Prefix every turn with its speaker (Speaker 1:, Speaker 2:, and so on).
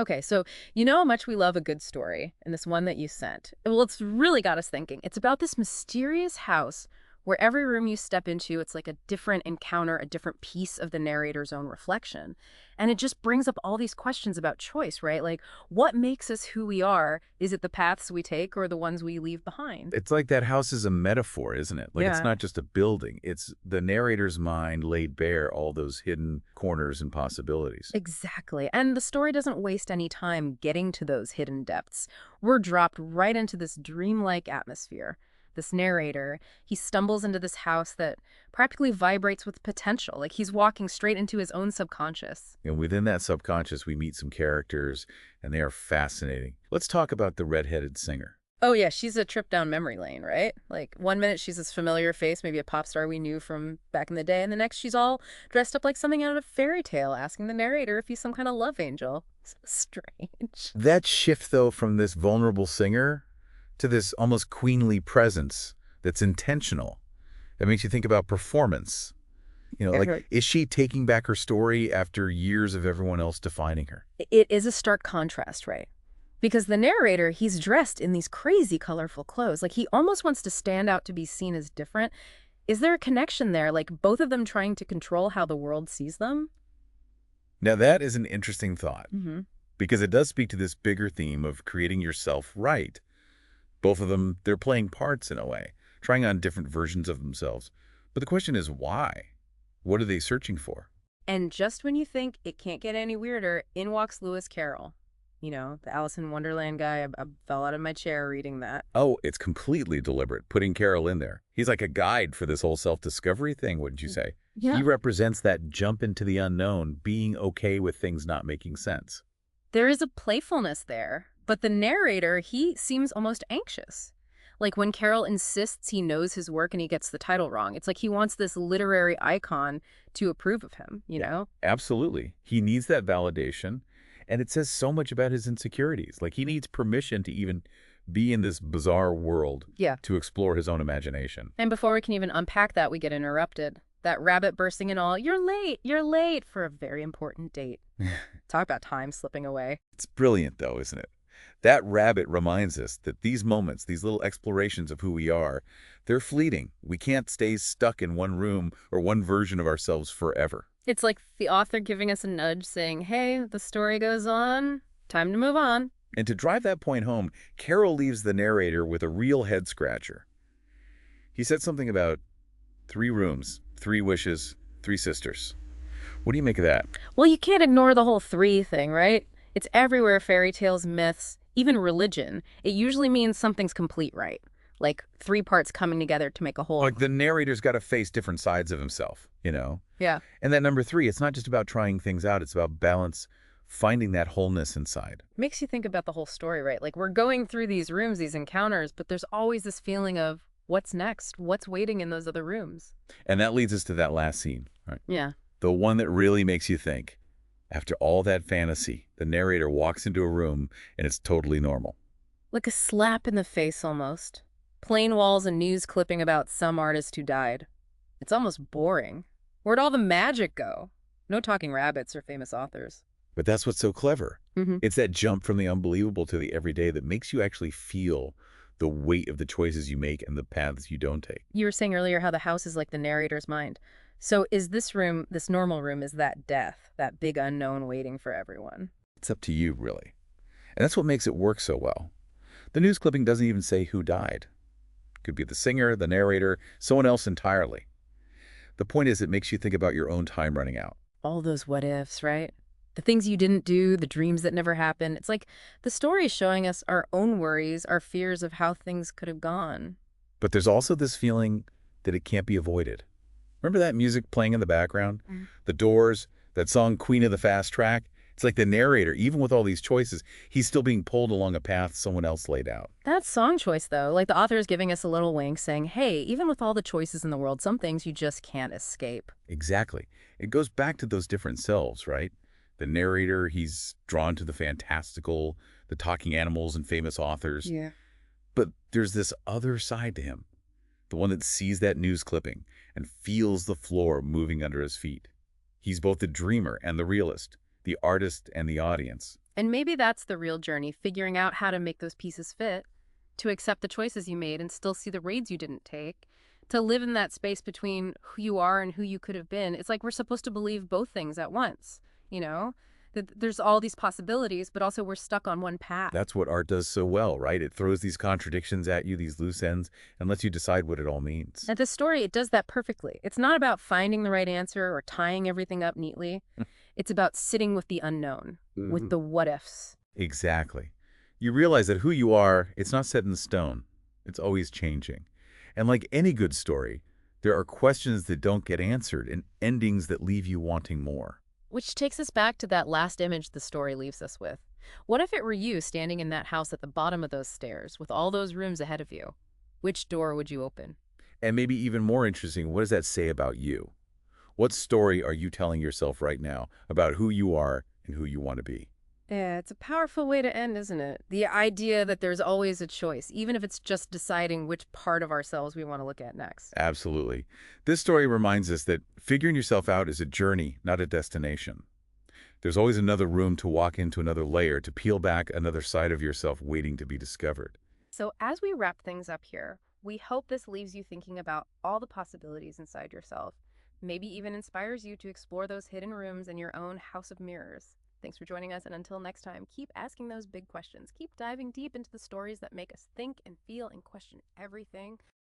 Speaker 1: Okay, so you know how much we love a good story, and this one that you sent. Well, it's really got us thinking. It's about this mysterious house where every room you step into, it's like a different encounter, a different piece of the narrator's own reflection. And it just brings up all these questions about choice, right? Like, what makes us who we are? Is it the paths we take or the ones we leave behind?
Speaker 2: It's like that house is a metaphor, isn't it? Like it's
Speaker 1: Yeah.
Speaker 2: not just a building. It's the narrator's mind laid bare all those hidden corners and possibilities.
Speaker 1: Exactly. And the story doesn't waste any time getting to those hidden depths. We're dropped right into this dreamlike atmosphere. This narrator, he stumbles into this house that practically vibrates with potential, like he's walking straight into his own subconscious.
Speaker 2: And within that subconscious, we meet some characters, and they are fascinating. Let's talk about the redheaded singer.
Speaker 1: Oh, yeah, she's a trip down memory lane, right? Like, one minute she's this familiar face, maybe a pop star we knew from back in the day, and the next she's all dressed up like something out of a fairy tale, asking the narrator if he's some kind of love angel. So strange.
Speaker 2: That shift, though, from this vulnerable singer to this almost queenly presence that's intentional, that makes you think about performance. Like, is she taking back her story after years of everyone else defining her?
Speaker 1: It is a stark contrast, right? Because the narrator, he's dressed in these crazy colorful clothes. Like he almost wants to stand out to be seen as different. Is there a connection there? Like both of them trying to control how the world sees them?
Speaker 2: Now, that is an interesting thought
Speaker 1: Hmm.
Speaker 2: because it does speak to this bigger theme of creating yourself right. Both of them, they're playing parts in a way, trying on different versions of themselves. But the question is why? What are they searching for?
Speaker 1: And just when you think it can't get any weirder, in walks Lewis Carroll. You know, the Alice in Wonderland guy. I fell out of my chair reading that.
Speaker 2: Oh, it's completely deliberate, putting Carol in there. He's like a guide for this whole self-discovery thing, wouldn't you say?
Speaker 1: Yeah.
Speaker 2: He represents that jump into the unknown, being okay with things not making sense.
Speaker 1: There is a playfulness there, but the narrator, he seems almost anxious. Like when Carroll insists he knows his work and he gets the title wrong. It's like he wants this literary icon to approve of him, you know?
Speaker 2: Absolutely. He needs that validation, and it says so much about his insecurities. Like he needs permission to even be in this bizarre world
Speaker 1: Yeah.
Speaker 2: to explore his own imagination.
Speaker 1: And before we can even unpack that, we get interrupted. That rabbit bursting in all, you're late for a very important date. Talk about time slipping away.
Speaker 2: It's brilliant, though, isn't it? That rabbit reminds us that these moments, these little explorations of who we are, they're fleeting. We can't stay stuck in one room or one version of ourselves forever.
Speaker 1: It's like the author giving us a nudge saying, hey, the story goes on. Time to move on.
Speaker 2: And to drive that point home, Carol leaves the narrator with a real head-scratcher. He said something about 3 rooms, 3 wishes, 3 sisters. What do you make of that?
Speaker 1: Well, you can't ignore the whole three thing, right? It's everywhere, fairy tales, myths, even religion. It usually means something's complete, right? Like 3 parts coming together to make a whole.
Speaker 2: Like the narrator's got to face different sides of himself.
Speaker 1: Yeah.
Speaker 2: And that number 3, it's not just about trying things out, it's about balance, finding that wholeness inside.
Speaker 1: Makes you think about the whole story, right? Like we're going through these rooms, these encounters, but there's always this feeling of what's next? What's waiting in those other rooms?
Speaker 2: And that leads us to that last scene, right?
Speaker 1: Yeah.
Speaker 2: The one that really makes you think. After all that fantasy, the narrator walks into a room and it's totally normal.
Speaker 1: Like a slap in the face almost. Plain walls and news clipping about some artist who died. It's almost boring. Where'd all the magic go? No talking rabbits or famous authors.
Speaker 2: But that's what's so clever.
Speaker 1: Mm-hmm.
Speaker 2: It's that jump from the unbelievable to the everyday that makes you actually feel the weight of the choices you make and the paths you don't take.
Speaker 1: You were saying earlier how the house is like the narrator's mind. So is this room, this normal room, is that death, that big unknown waiting for everyone?
Speaker 2: It's up to you, really. And that's what makes it work so well. The news clipping doesn't even say who died. Could be the singer, the narrator, someone else entirely. The point is it makes you think about your own time running out.
Speaker 1: All those what ifs, right? The things you didn't do, the dreams that never happened. It's like the story is showing us our own worries, our fears of how things could have gone.
Speaker 2: But there's also this feeling that it can't be avoided. Remember that music playing in the background?
Speaker 1: Mm.
Speaker 2: The Doors, that song Queen of the Fast Track? It's like the narrator, even with all these choices, he's still being pulled along a path someone else laid out.
Speaker 1: That song choice, though, like the author is giving us a little wink saying, hey, even with all the choices in the world, some things you just can't escape.
Speaker 2: Exactly. It goes back to those different selves, right? The narrator, he's drawn to the fantastical, the talking animals and famous authors.
Speaker 1: Yeah.
Speaker 2: But there's this other side to him, the one that sees that news clipping and feels the floor moving under his feet. He's both the dreamer and the realist, the artist and the audience.
Speaker 1: And maybe that's the real journey, figuring out how to make those pieces fit, to accept the choices you made and still see the raids you didn't take, to live in that space between who you are and who you could have been. It's like we're supposed to believe both things at once, you know? That there's all these possibilities, but also we're stuck on one path.
Speaker 2: That's what art does so well, right? It throws these contradictions at you, these loose ends, and lets you decide what it all means.
Speaker 1: And this story, it does that perfectly. It's not about finding the right answer or tying everything up neatly. It's about sitting with the unknown, with
Speaker 2: Mhm.
Speaker 1: the what ifs.
Speaker 2: Exactly. You realize that who you are, it's not set in stone. It's always changing. And like any good story, there are questions that don't get answered and endings that leave you wanting more.
Speaker 1: Which takes us back to that last image the story leaves us with. What if it were you standing in that house at the bottom of those stairs with all those rooms ahead of you? Which door would you open?
Speaker 2: And maybe even more interesting, what does that say about you? What story are you telling yourself right now about who you are and who you want to be?
Speaker 1: Yeah, it's a powerful way to end, isn't it? The idea that there's always a choice, even if it's just deciding which part of ourselves we want to look at next.
Speaker 2: Absolutely. This story reminds us that figuring yourself out is a journey, not a destination. There's always another room to walk into, another layer, to peel back another side of yourself waiting to be discovered.
Speaker 1: So, as we wrap things up here, we hope this leaves you thinking about all the possibilities inside yourself, maybe even inspires you to explore those hidden rooms in your own house of mirrors. Thanks for joining us, and until next time, keep asking those big questions. Keep diving deep into the stories that make us think and feel and question everything.